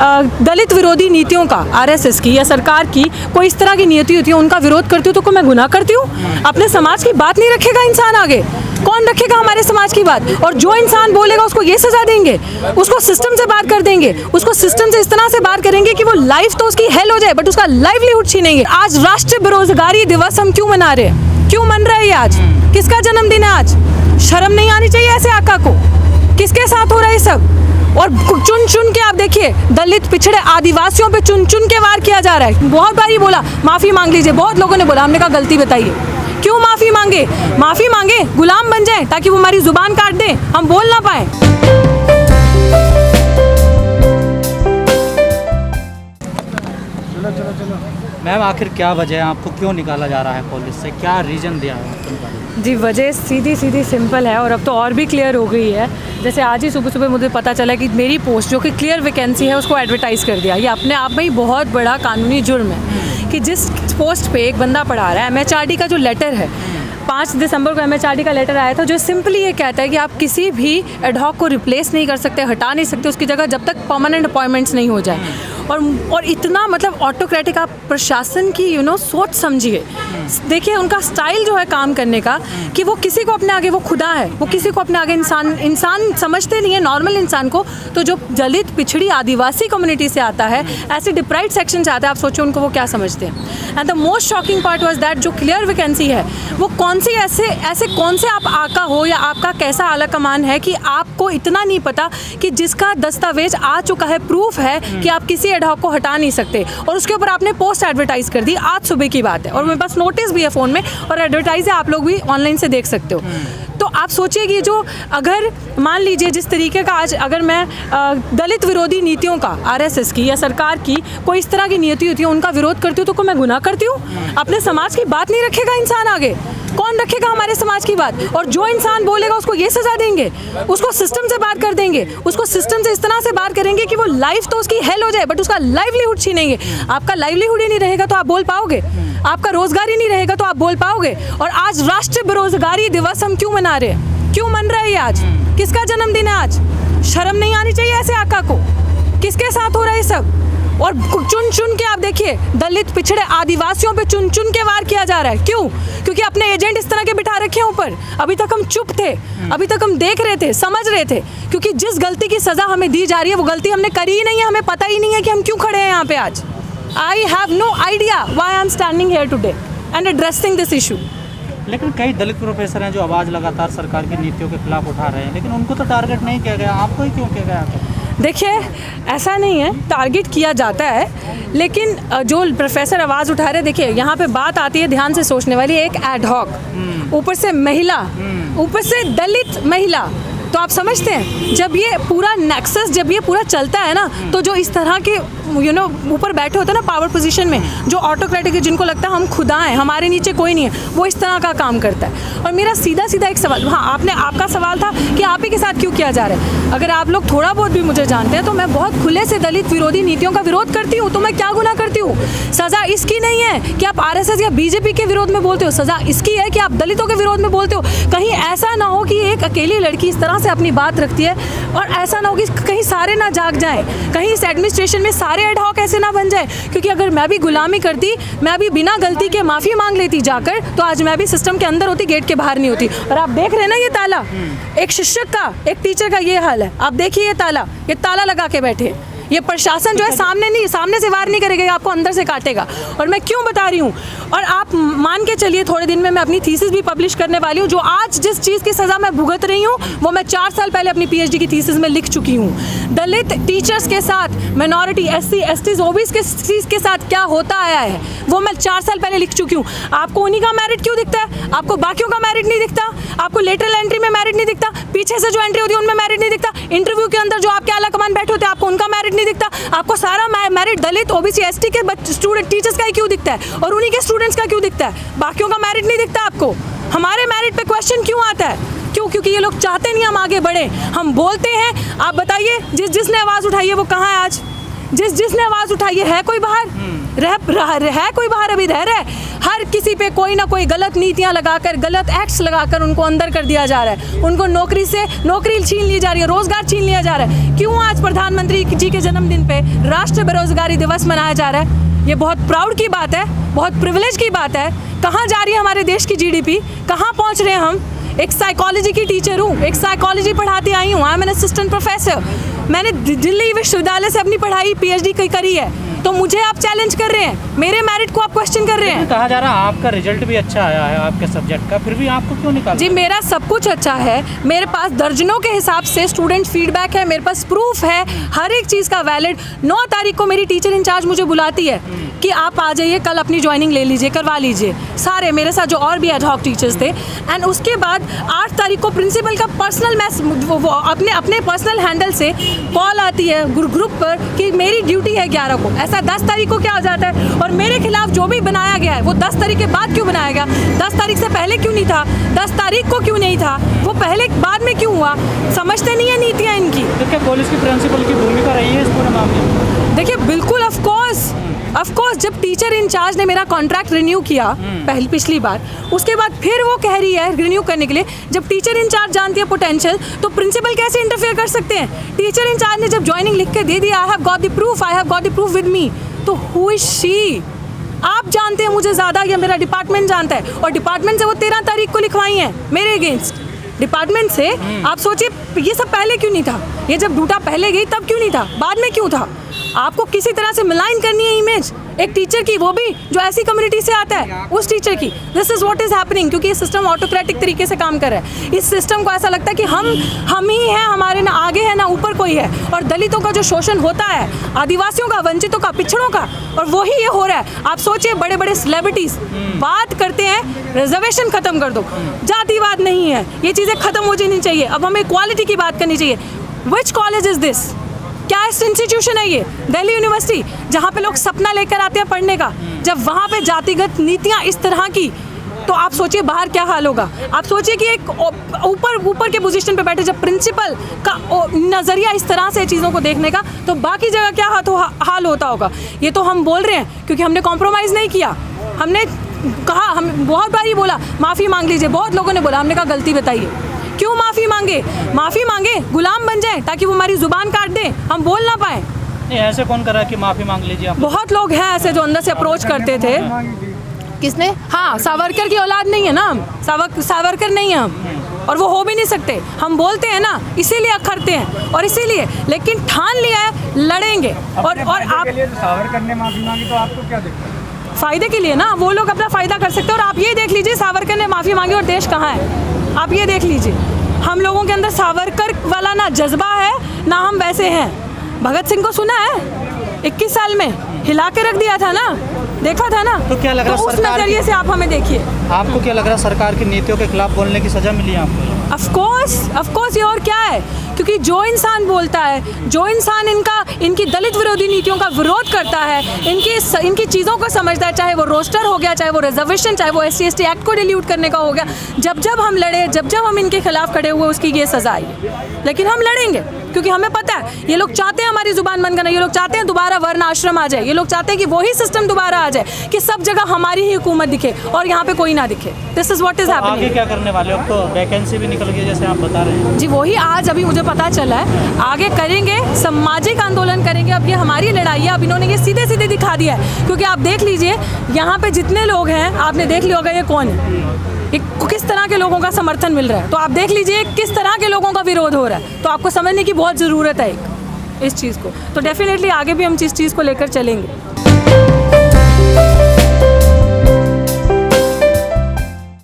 दलित विरोधी नीतियों का, आरएसएस की या सरकार की कोई इस तरह की नीति होती है, उनका विरोध करती हूँ तो मैं गुनाह करती हूँ? अपने समाज की बात नहीं रखेगा इंसान आगे? कौन रखेगा हमारे समाज की बात? और जो इंसान बोलेगा उसको ये सजा देंगे, उसको सिस्टम से बात कर देंगे, उसको सिस्टम से इस तरह से बात करेंगे कि वो लाइफ तो उसकी हेल हो जाए बट उसका लाइवलीहुड छीनेंगे। आज राष्ट्रीय बेरोजगारी दिवस हम क्यों मना रहे हैं? क्यों मन रहा है ये आज? किसका जन्मदिन है आज? शर्म नहीं आनी चाहिए ऐसे आका को? किसके साथ हो रहा है ये सब? और चुन चुन के आप देखिए, दलित पिछड़े आदिवासियों पे चुन चुन के वार किया जा रहा है। बहुत बारी बोला माफ़ी मांग लीजिए, बहुत लोगों ने बोला, हमने कहा गलती बताइए। क्यों माफ़ी मांगे? माफ़ी मांगे गुलाम बन जाए ताकि वो हमारी जुबान काट दें, हम बोल ना पाए। मैम आखिर क्या वजह है, आपको क्यों निकाला जा रहा है कॉलेज से? क्या रीज़न दिया है? जी, वजह सीधी सिंपल है और अब तो और भी क्लियर हो गई है। जैसे आज ही सुबह सुबह मुझे पता चला कि मेरी पोस्ट जो कि क्लियर वैकेंसी है उसको एडवर्टाइज़ कर दिया। ये अपने आप में ही बहुत बड़ा कानूनी जुर्म है कि जिस पोस्ट पे एक बंदा पढ़ा रहा है, एमएचआरडी का जो लेटर है 5 दिसंबर को एमएचआरडी का लेटर आया था जो सिंपली ये कहता है कि आप किसी भी एडहॉक को रिप्लेस नहीं कर सकते, हटा नहीं सकते उसकी जगह जब तक परमानेंट अपॉइंटमेंट्स नहीं हो जाए। और इतना मतलब ऑटोक्रेटिक आप प्रशासन की सोच समझिए। देखिए उनका स्टाइल जो है काम करने का कि वो किसी को अपने आगे, वो खुदा है, वो किसी को अपने आगे इंसान समझते नहीं है, नॉर्मल इंसान को। तो जो दलित पिछड़ी आदिवासी कम्युनिटी से आता है, ऐसे डिप्राइव्ड सेक्शन से आता है, आप सोचो उनको वो क्या समझते हैं। And the most shocking part was that जो क्लियर वैकेंसी है वो कौन सी ऐसे कौन से आप आका हो या आपका कैसा आला कमान है कि आपको इतना नहीं पता कि जिसका दस्तावेज आ चुका है, प्रूफ है कि आप किसी एडहॉक को हटा नहीं सकते, और उसके ऊपर आपने पोस्ट एडवर्टाइज कर दी। आज सुबह की बात है और मेरे पास नोटिस भी है फ़ोन में और एडवर्टाइज है, आप लोग भी ऑनलाइन से देख सकते हो। तो आप सोचिए कि जो अगर मान लीजिए जिस तरीके का आज अगर मैं दलित विरोधी नीतियों का, आरएसएस की या सरकार की कोई इस तरह की नीति होती है उनका विरोध करती हूँ तो मैं गुनाह करती हूँ? अपने समाज की बात नहीं रखेगा इंसान आगे? कौन रखेगा हमारे समाज की बात? और जो इंसान बोलेगा उसको ये सजा देंगे, उसको सिस्टम से बात कर देंगे, उसको सिस्टम से इस तरह से बात करेंगे कि वो लाइफ तो उसकी हेल हो जाए बट उसका लाइवलीहुड छीनेंगे। आपका लाइवलीहुड ही नहीं रहेगा तो आप बोल पाओगे? आपका रोजगार ही नहीं रहेगा तो आप बोल पाओगे? और आज राष्ट्रीय बेरोजगारी दिवस हम क्यों मना रहे हैं? क्यों मन रहा है ये आज? किसका जन्मदिन है आज? शर्म नहीं आनी चाहिए ऐसे आका को? किसके साथ हो रहा है ये सब? और चुन चुन के आप देखिए, दलित पिछड़े आदिवासियों पे चुन चुन के वार किया जा रहा है। क्यों? क्योंकि अपने एजेंट इस तरह के बिठा रखे हैं ऊपर। अभी तक हम चुप थे, अभी तक हम देख रहे थे, समझ रहे थे, क्योंकि जिस गलती की सज़ा हमें दी जा रही है वो गलती हमने करी ही नहीं है। हमें पता ही नहीं है कि हम क्यों खड़े हैं यहाँ पे आज। I have no idea why I am standing here today and addressing this issue. लेकिन कई दलित प्रोफेसर हैं जो आवाज़ लगातार सरकार की नीतियों के खिलाफ उठा रहे हैं, लेकिन उनको तो टारगेट नहीं किया गया, आपको ही क्यों किया गया? देखिए ऐसा नहीं है, टारगेट किया जाता है, लेकिन जो प्रोफेसर आवाज़ उठा रहे, देखिए यहाँ पे बात आती है ध्यान से सोचने वाली, एक एडहॉक, ऊपर से महिला, ऊपर से दलित महिला। तो आप समझते हैं जब ये पूरा नेक्सस, जब ये पूरा चलता है ना, तो जो इस तरह के ऊपर बैठे होते हैं ना पावर पोजीशन में, जो ऑटोक्रेटिक है, जिनको लगता है हम खुदा हैं, हमारे नीचे कोई नहीं है, वो इस तरह का काम करता है। और मेरा सीधा एक सवाल, हाँ आपका सवाल था कि आप ही के साथ क्यों किया जा रहा है। अगर आप लोग थोड़ा बहुत भी मुझे जानते हैं तो मैं बहुत खुले से दलित विरोधी नीतियों का विरोध करती हूँ। तो मैं क्या गुनाह करती हूँ? सज़ा इसकी नहीं है कि आप आरएसएस या बीजेपी के विरोध में बोलते हो, सज़ा इसकी है कि आप दलितों के विरोध में बोलते हो। कहीं ऐसा ना हो कि एक अकेली लड़की इस तरह से अपनी बात रखती है और ऐसा ना हो कि कहीं सारे ना जाग जाएं, कहीं इस एडमिनिस्ट्रेशन में सारे एडहॉक ऐसे ना बन जाए। क्योंकि अगर मैं भी गुलामी करती, मैं भी बिना गलती के माफ़ी मांग लेती जाकर, तो आज मैं भी सिस्टम के अंदर होती, गेट के बाहर नहीं होती। और आप देख रहे हैं ना ये ताला, एक शिक्षक का, एक टीचर का ये हाल है। आप देखिए ये ताला लगा के बैठे। ये प्रशासन जो है सामने से वार नहीं करेगा, आपको अंदर से काटेगा। और मैं क्यों बता रही हूँ, और आप मान के चलिए थोड़े दिन में मैं अपनी थीसिस भी पब्लिश करने वाली हूँ। जो आज जिस चीज़ की सज़ा मैं भुगत रही हूँ वो मैं 4 साल पहले अपनी पीएचडी की थीसिस में लिख चुकी हूँ। दलित टीचर्स के साथ, माइनॉरिटी, एससी, एसटीज, ओबीसी के साथ क्या होता आया है वो मैं 4 साल पहले लिख चुकी हूँ। आपको उन्हीं का मेरिट क्यों दिखता है? आपको बाकियों का मेरिट नहीं दिखता? आपको लेटरल एंट्री में मेरिट नहीं दिखता? पीछे से जो एंट्री होती है उनमें मेरिट नहीं दिखता? इंटरव्यू के अंदर जो आपके आला कमान बैठे होते हैं आपको उनका मेरिट नहीं दिखता? आपको सारा मेरिट दलित, ओबीसी, एसटी के स्टूडेंट टीचर्स का ही क्यों दिखता है और उन्हीं के स्टूडेंट्स का क्यों दिखता है? बाकियों का मेरिट नहीं दिखता आपको? हमारे मेरिट पे क्वेश्चन क्यों आता है? क्यों? क्योंकि ये लोग चाहते नहीं हम आगे बढ़े। हम बोलते हैं, आप बताइए जिसने आवाज़ उठाई है वो कहाँ है आज? जिसने आवाज़ उठाई है कोई बाहर? है कोई बाहर? अभी रह रहे? हर किसी पे कोई ना कोई गलत नीतियां लगाकर, गलत एक्ट्स लगाकर उनको अंदर कर दिया जा रहा है, उनको नौकरी छीन ली जा रही है, रोजगार छीन लिया जा रहा है। क्यों आज प्रधानमंत्री जी के जन्मदिन पे राष्ट्रीय बेरोजगारी दिवस मनाया जा रहा है? ये बहुत प्राउड की बात है, बहुत प्रिविलेज की बात है। कहाँ जा रही है हमारे देश की GDP? कहाँ पहुँच रहे हैं हम? एक साइकोलॉजी की टीचर हूँ, एक साइकोलॉजी पढ़ाती आई हूँ, I am an assistant professor. मैंने दिल्ली विश्वविद्यालय से अपनी पढ़ाई PhD करी है, तो मुझे आप चैलेंज कर रहे हैं, मेरे मेरिट को आप क्वेश्चन कर रहे हैं। कहा जा रहा है आपका रिजल्ट भी अच्छा आया है आपके सब्जेक्ट का, फिर भी आपको क्यों निकाला? जी मेरा सब कुछ अच्छा है, मेरे पास दर्जनों के हिसाब से स्टूडेंट फीडबैक है, मेरे पास प्रूफ है, हर एक चीज़ का वैलिड। 9 तारीख को मेरी टीचर इंचार्ज मुझे बुलाती है कि आप आ जाइए, कल अपनी ज्वाइनिंग ले लीजिए, करवा लीजिए, सारे मेरे साथ जो और भी एडहॉक टीचर्स थे। एंड उसके बाद 8 तारीख को प्रिंसिपल का पर्सनल अपने पर्सनल हैंडल से कॉल आती है ग्रुप पर कि मेरी ड्यूटी है 11 को। ऐसा 10 तारीख को क्या हो जाता है? और मेरे खिलाफ जो भी बनाया गया है वो 10 तारीख के बाद क्यों बनाया गया? 10 तारीख से पहले क्यों नहीं था? 10 तारीख को क्यों नहीं था? वो पहले बाद में क्यों हुआ? समझते नहीं है नीतियाँ इनकी। तो क्या कॉलेज की प्रिंसिपल की भूमिका रही है इस पूरे मामले में? देखिए बिल्कुल ऑफ कोर्स जब टीचर इंचार्ज ने मेरा कॉन्ट्रैक्ट रिन्यू किया पिछली बार, उसके बाद फिर वो कह रही है रिन्यू करने के लिए। जब टीचर इंचार्ज जानती है पोटेंशियल, तो प्रिंसिपल कैसे इंटरफेयर कर सकते हैं? टीचर इंचार्ज ने जब ज्वाइनिंग लिख के दे दिया, I have got the proof with me, तो हु इज शी? आप जानते हैं मुझे ज़्यादा या मेरा डिपार्टमेंट जानता है? और डिपार्टमेंट से वो 13 तारीख को लिखवाई हैं मेरे अगेंस्ट। डिपार्टमेंट से आप सोचिए ये सब पहले क्यों नहीं था? ये जब डूटा पहले गई तब क्यों नहीं था? बाद में क्यों था? आपको किसी तरह से मिलाइन करनी है इमेज एक टीचर की, वो भी जो ऐसी कम्युनिटी से आता है, उस टीचर की। This is what is happening, क्योंकि ये सिस्टम ऑटोक्रेटिक तरीके से काम कर रहा है। इस सिस्टम को ऐसा लगता है कि हम ही हैं, हमारे ना आगे है ना ऊपर कोई है। और दलितों का जो शोषण होता है, आदिवासियों का, वंचितों का, पिछड़ों का, और वही ये हो रहा है। आप सोचिए बड़े बड़े सेलिब्रिटीज़ बात करते हैं रिजर्वेशन ख़त्म कर दो, जातिवाद नहीं है, ये चीज़ें ख़त्म हो जानी चाहिए, अब हमें इक्वालिटी की बात करनी चाहिए। Which college is this? क्या इंस्टीट्यूशन है ये? दिल्ली यूनिवर्सिटी, जहाँ पे लोग सपना लेकर आते हैं पढ़ने का, जब वहाँ पे जातिगत नीतियाँ इस तरह की, तो आप सोचिए बाहर क्या हाल होगा। आप सोचिए कि एक ऊपर के पोजीशन पे बैठे जब प्रिंसिपल का नज़रिया इस तरह से चीज़ों को देखने का, तो बाकी जगह क्या हाल होता होगा। ये तो हम बोल रहे हैं क्योंकि हमने कॉम्प्रोमाइज़ नहीं किया। हमने कहा, हम बहुत बार ही बोला माफ़ी मांग लीजिए, बहुत लोगों ने बोला, हमने कहा गलती बताइए। क्यों माफ़ी मांगे? गुलाम बन जाए ताकि वो हमारी ज़ुबान काट दें, हम बोल ना पाए। नहीं, ऐसे कौन करा कि माफ़ी मांग लीजिए? बहुत लोग हैं ऐसे जो अंदर से अप्रोच करते थे। किसने? हाँ, सावरकर की औलाद नहीं है ना हम, सावरकर नहीं है हम, और वो हो भी नहीं सकते। हम बोलते हैं ना, इसीलिए अखरते हैं, और इसीलिए, लेकिन ठान लिया है लड़ेंगे। और आप सावरकर ने माफ़ी मांगी तो आपको क्या दिक्कत? फ़ायदे के लिए ना, वो लोग अपना फ़ायदा कर सकते हैं। और आप ये देख लीजिए सावरकर ने माफ़ी मांगी और देश कहाँ है, आप ये देख लीजिए। हम लोगों के अंदर सावरकर वाला ना जज्बा है ना हम वैसे हैं। भगत सिंह को सुना है 21 साल में हिला के रख दिया था ना, देखा था ना। तो क्या लग रहा है उस नज़रिए से आप हमें देखिए। आपको क्या लग रहा है सरकार की नीतियों के खिलाफ बोलने की सज़ा मिली आपको? ऑफ कोर्स ये और क्या है, क्योंकि जो इंसान बोलता है, जो इंसान इनकी दलित विरोधी नीतियों का विरोध करता है, इनकी चीज़ों को समझता है, चाहे वो रोस्टर हो गया, चाहे वो रिजर्वेशन, चाहे वो SC/ST एक्ट को डिलीट करने का हो गया, जब हम लड़े, जब हम इनके खिलाफ खड़े हुए, उसकी ये सज़ा आई है। लेकिन हम लड़ेंगे क्योंकि हमें पता है ये लोग चाहते हैं हमारी ज़ुबान बंद करना, ये लोग चाहते हैं दोबारा वर्ण आश्रम आ जाए, ये लोग चाहते हैं कि वही सिस्टम दोबारा आ जाए कि सब जगह हमारी ही हुकूमत दिखे और यहाँ पे कोई ना दिखे। This is what is happening. आगे क्या करने वाले हो? अब तो वैकेंसी भी निकल गई जैसे आप बता रहे हैं। जी वही आज अभी मुझे पता चला है, आगे करेंगे, सामाजिक आंदोलन करेंगे। अब ये हमारी लड़ाई है, अब इन्होंने ये सीधे सीधे दिखा दिया है। क्योंकि आप देख लीजिए यहाँ पे जितने लोग हैं, आपने देख लिया होगा ये कौन है, किस तरह के लोगों का समर्थन मिल रहा है, तो आप देख लीजिए किस तरह के लोगों का विरोध हो रहा है। तो आपको समझने की बहुत ज़रूरत है इस चीज़ को। तो डेफिनेटली आगे भी हम इस चीज़ को लेकर चलेंगे।